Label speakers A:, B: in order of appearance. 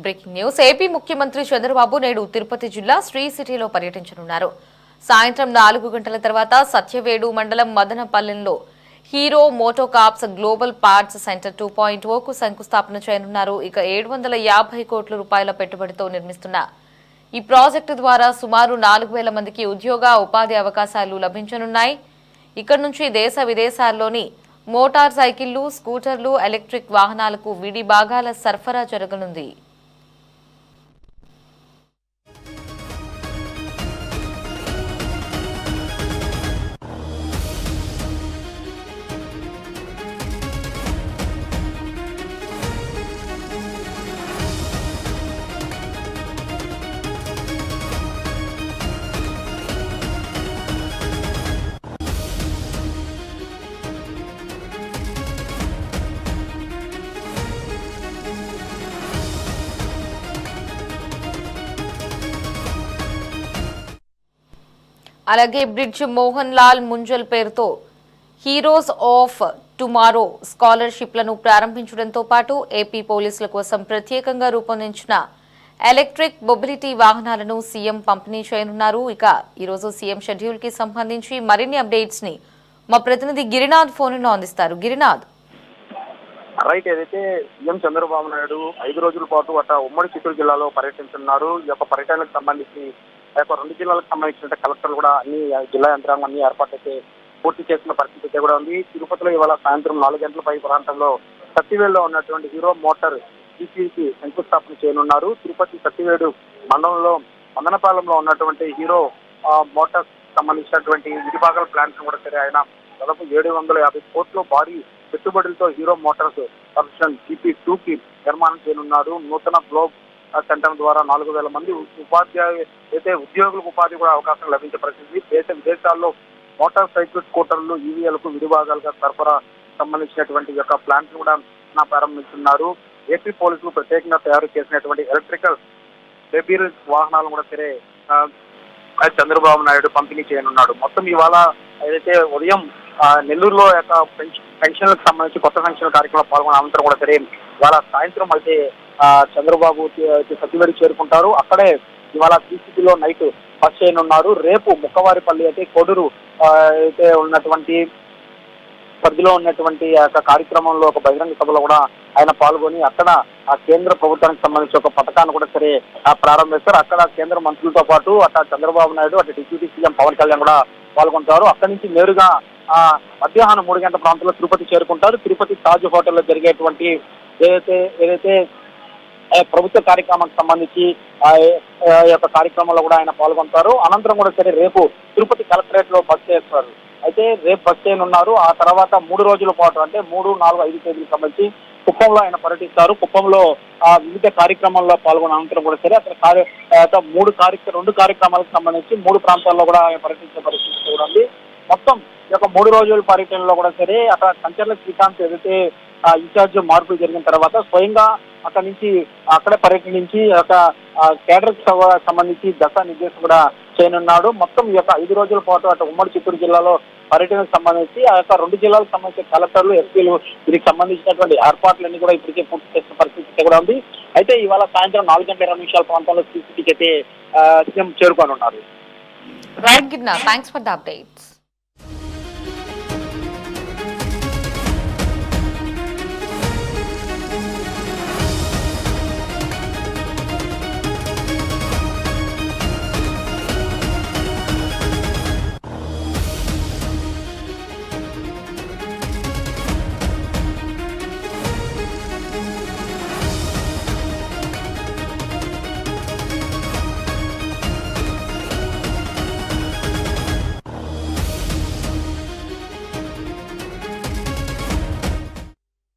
A: Breaking news. AP ముఖ్యమంత్రి చంద్రబాబు నేడు తిరుపతి జిల్లా శ్రీ సిటీలో పర్యటించనున్నారు. సాయంత్రం 4 గంటల తర్వాత సత్యవేడు మండలం మదనపల్లెంలో హీరో మోటోకార్ప్స్ గ్లోబల్ పార్ట్స్ సెంటర్ 2.0కు శంకుస్థాపన చేయనున్నారు. ఇక 750 కోట్ల రూపాయల పెట్టుబడితో నిర్మిస్తున్న ఈ ప్రాజెక్టు ద్వారా సుమారు 4,000 మందికి ఉద్యోగ ఉపాధి అవకాశాలు లభించనున్నాయి. ఇక్కడ నుంచి దేశ విదేశాల్లోని మోటార్ సైకిళ్లు, స్కూటర్లు, ఎలక్ట్రిక్ వాహనాలకు విడి భాగాల సరఫరా జరగనుంది. అలాగే బ్రిడ్జ్ మోహన్ లాల్ ముంజల్ పేరుతో హీరోస్ ఆఫ్ టుమారో స్కాలర్షిప్లను ప్రారంభించడంతో పాటు ఏపీ పోలీసుల కోసం ప్రత్యేకంగా రూపొందించిన ఎలక్ట్రిక్ మొబిలిటీ వాహనాలను సీఎం పంపిణీ చేయనున్నారు. ఇక ఈరోజు సీఎం షెడ్యూల్ కి సంబంధించి మరిన్ని అప్డేట్స్ ని మా ప్రతినిధి గిరినాథ్ ఫోన్లో అందిస్తారు. గిరినాథ్,
B: రైట్. ఏదైతే సీఎం చంద్రబాబు నాయుడు 5 రోజుల పాటు ఉమ్మడి చిత్తూరు జిల్లాలో పర్యటించున్నారు. ఈ యొక్క పర్యటనకు సంబంధించి ఆ యొక్క 2 జిల్లాలకు సంబంధించిన కలెక్టర్లు కూడా అన్ని జిల్లా యంత్రాంగం అన్ని ఏర్పాట్లు అయితే పూర్తి చేసిన పరిస్థితి అయితే కూడా ఉంది. తిరుపతిలో ఇవాళ సాయంత్రం 4 గంటల ప్రాంతంలో సత్యవేడులో ఉన్నటువంటి హీరో మోటార్ జీపీకి శంకుస్థాపన చేయనున్నారు. తిరుపతి సత్యవేడు మండలంలో మదనపాలెంలో ఉన్నటువంటి హీరో మోటార్స్ సంబంధించినటువంటి విడిభాగాల ప్లాంట్ కూడా సరే ఆయన దాదాపు 750 కోట్ల భారీ పెట్టుబడులతో హీరో మోటార్స్ ప్రొడక్షన్ GP2 కి నిర్మాణం చేయనున్నారు. నూతన గ్లోబ్ సెంటర్ ద్వారా 4,000 మంది ఉద్యోగులకు ఉపాధి కూడా అవకాశం లభించే పరిస్థితి. దేశ విదేశాల్లో మోటార్ సైకిల్, స్కూటర్లు, ఈవీఎలకు విడిభాగాలుగా సరఫరా సంబంధించినటువంటి యొక్క ప్లాంట్ కూడా ప్రారంభిస్తున్నారు. ఏపీ పోలీసులు ప్రత్యేకంగా తయారు చేసినటువంటి ఎలక్ట్రికల్ బేబీల్ వాహనాలను కూడా సరే చంద్రబాబు నాయుడు పంపిణీ చేయనున్నాడు. మొత్తం ఇవాళ ఏదైతే ఉదయం నెల్లూరులో యొక్క పెన్షన్లకు సంబంధించి కొత్త పెన్షన్ కార్యక్రమంలో పాల్గొన్న అనంతరం కూడా సరే ఇవాళ సాయంత్రం అయితే చంద్రబాబు సత్యవేడి చేరుకుంటారు. అక్కడే ఇవాళ సిసిలో నైట్ బస్ చేయనున్నారు. రేపు ముక్కవారిపల్లి అయితే కోడూరు అయితే ఉన్నటువంటి పరిధిలో ఉన్నటువంటి కార్యక్రమంలో ఒక బహిరంగ సభలో కూడా ఆయన పాల్గొని అక్కడ ఆ కేంద్ర ప్రభుత్వానికి సంబంధించి ఒక పథకాన్ని కూడా సరే ప్రారంభిస్తారు. అక్కడ కేంద్ర మంత్రులతో పాటు అటు చంద్రబాబు నాయుడు, అటు డిప్యూటీ సీఎం పవన్ కళ్యాణ్ కూడా పాల్గొంటారు. అక్కడి నుంచి నేరుగా మధ్యాహ్నం 3 గంటల ప్రాంతంలో తిరుపతి చేరుకుంటారు. తిరుపతి తాజ్ హోటల్లో జరిగేటువంటి ఏదైతే ప్రభుత్వ కార్యక్రమానికి సంబంధించి యొక్క కార్యక్రమంలో కూడా ఆయన పాల్గొంటారు. అనంతరం కూడా సరే రేపు తిరుపతి కలెక్టరేట్ లో బస్ చేస్తారు. అయితే రేపు బస్ చేయనున్నారు. ఆ తర్వాత 3 రోజుల పాటు అంటే 3, 4, 5 తేదీలకు సంబంధించి కుప్పంలో ఆయన పర్యటిస్తారు. కుప్పంలో వివిధ కార్యక్రమాల్లో పాల్గొన్న అనంతరం కూడా సరే అక్కడ 2 కార్యక్రమాలకు సంబంధించి 3 ప్రాంతాల్లో కూడా ఆయన పర్యటించే పరిస్థితి కూడా ఉంది. మొత్తం ఈ యొక్క 3 రోజుల పర్యటనలో కూడా సరే అక్కడ కంచర్ల శ్రీకాంత్ ఏదైతే ఇన్ఛార్జ్ మార్పులు జరిగిన తర్వాత స్వయంగా అక్కడి నుంచి అక్కడే పర్యటించి ఒక కేడర్ సంబంధించి దశా నిర్దేశం కూడా చేయనున్నాడు. మొత్తం ఈ యొక్క 5 రోజుల పాటు అటు ఉమ్మడి చిత్తూరు జిల్లాలో పర్యటనకు సంబంధించి ఆ యొక్క 2 జిల్లాలకు సంబంధించిన కలెక్టర్లు, ఎస్పీలు దీనికి సంబంధించినటువంటి ఏర్పాట్లన్నీ కూడా ఇప్పటికే పూర్తి చేసిన పరిస్థితి కూడా ఉంది. అయితే ఇవాళ సాయంత్రం 4:20 ప్రాంతంలో సిసిటీకి అయితే సీఎం చేరుకోనున్నారు.
A: Right Girinath, thanks for the updates.